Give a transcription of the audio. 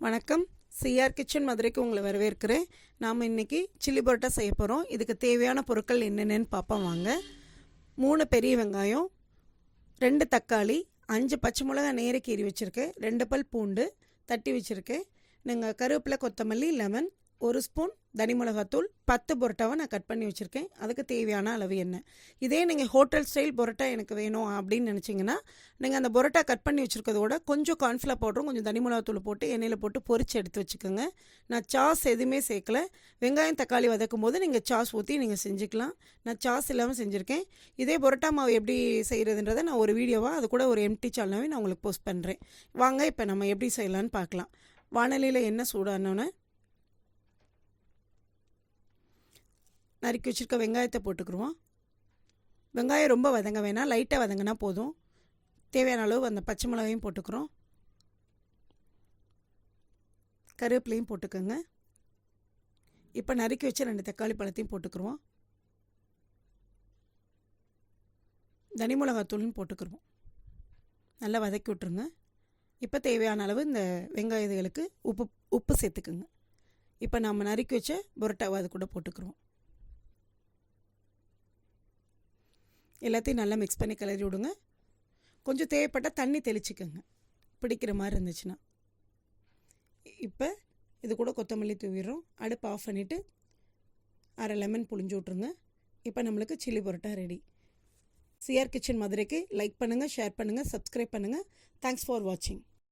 வணக்கம். CR kitchen மதுரைக்கு உங்களை வரவேற்கிறேன். நாம் இன்றைக்கி சில்லி பரோட்டா செய்ய போகிறோம். இதுக்கு தேவையான பொருட்கள் என்னென்னு பார்ப்போம் வாங்க. 3 பெரிய வெங்காயம், 2 தக்காளி, 5 பச்சை மிளகாய் நேர கீறி வச்சுருக்கேன், 2 பல் பூண்டு தட்டி வச்சுருக்கேன். நீங்கள் கருவேப்பிலை, கொத்தமல்லி, லெமன், 1 ஸ்பூன் தனி மிளகாத்தூள், 10 பரோட்டாவை நான் கட் பண்ணி வச்சுருக்கேன். அதுக்கு தேவையான அளவு எண்ணெய். இதே நீங்கள் ஹோட்டல் ஸ்டைல் பரோட்டா எனக்கு வேணும் அப்படின்னு நினச்சிங்கன்னா நீங்கள் அந்த பரோட்டா கட் பண்ணி வச்சுருக்கிறதோட கொஞ்சம் கார்ன்ஃப்ளவர் பவுடரும் கொஞ்சம் தனி மிளகாத்தூள் போட்டு எண்ணெயில் போட்டு பொரிச்சு எடுத்து வச்சுக்கோங்க. நான் சாஸ் எதுவுமே சேர்க்கலை. வெங்காயம் தக்காளி வதக்கும் போது நீங்கள் சாஸ் ஊற்றி நீங்கள் செஞ்சுக்கலாம். நான் சாஸ் இல்லாமல் செஞ்சுருக்கேன். இதே பரோட்டா மாவு எப்படி செய்கிறதுன்றதை நான் ஒரு வீடியோவாக அது கூட ஒரு எம்டி சேனலாகவே நான் உங்களுக்கு போஸ்ட் பண்ணுறேன். வாங்க இப்போ நம்ம எப்படி செய்யலான்னு பார்க்கலாம். வானலியில் எண்ணெய் சூடானோன்னே நறுக்கி வச்சுருக்க வெங்காயத்தை போட்டுக்குருவோம். வெங்காயம் ரொம்ப வதங்க வேணாம், லைட்டாக வதங்கினா போதும். தேவையான அளவு அந்த பச்சை மிளகாயும் போட்டுக்கிறோம். கருவேப்பிலையும் போட்டுக்கோங்க. இப்போ நறுக்கி வச்ச 2 தக்காளி பழத்தையும் போட்டுக்குருவோம். தனி மிளகாத்தூளும் போட்டுக்குருவோம். நல்லா வதக்கி விட்ருங்க. இப்போ தேவையான அளவு இந்த வெங்காயங்களுக்கு உப்பு சேர்த்துக்குங்க. இப்போ நம்ம நறுக்கி வச்ச பரோட்டாவை அது கூட போட்டுக்குருவோம். எல்லாத்தையும் நல்லா மிக்ஸ் பண்ணி கிளறி விடுங்க. கொஞ்சம் தேவைப்பட்டால் தண்ணி தெளிச்சிக்கோங்க பிடிக்கிற மாதிரி இருந்துச்சுன்னா. இப்போ இது கூட கொத்தமல்லி தூவிடுறோம். அடுப்பு ஆஃப் பண்ணிவிட்டு அரை லெமன் புழிஞ்சு விட்ருங்க. இப்போ நம்மளுக்கு chilli parotta ready. CR kitchen மதுரைக்கு லைக் பண்ணுங்கள், ஷேர் பண்ணுங்கள், சப்ஸ்கிரைப் பண்ணுங்கள். தேங்க்ஸ் ஃபார் வாட்சிங்.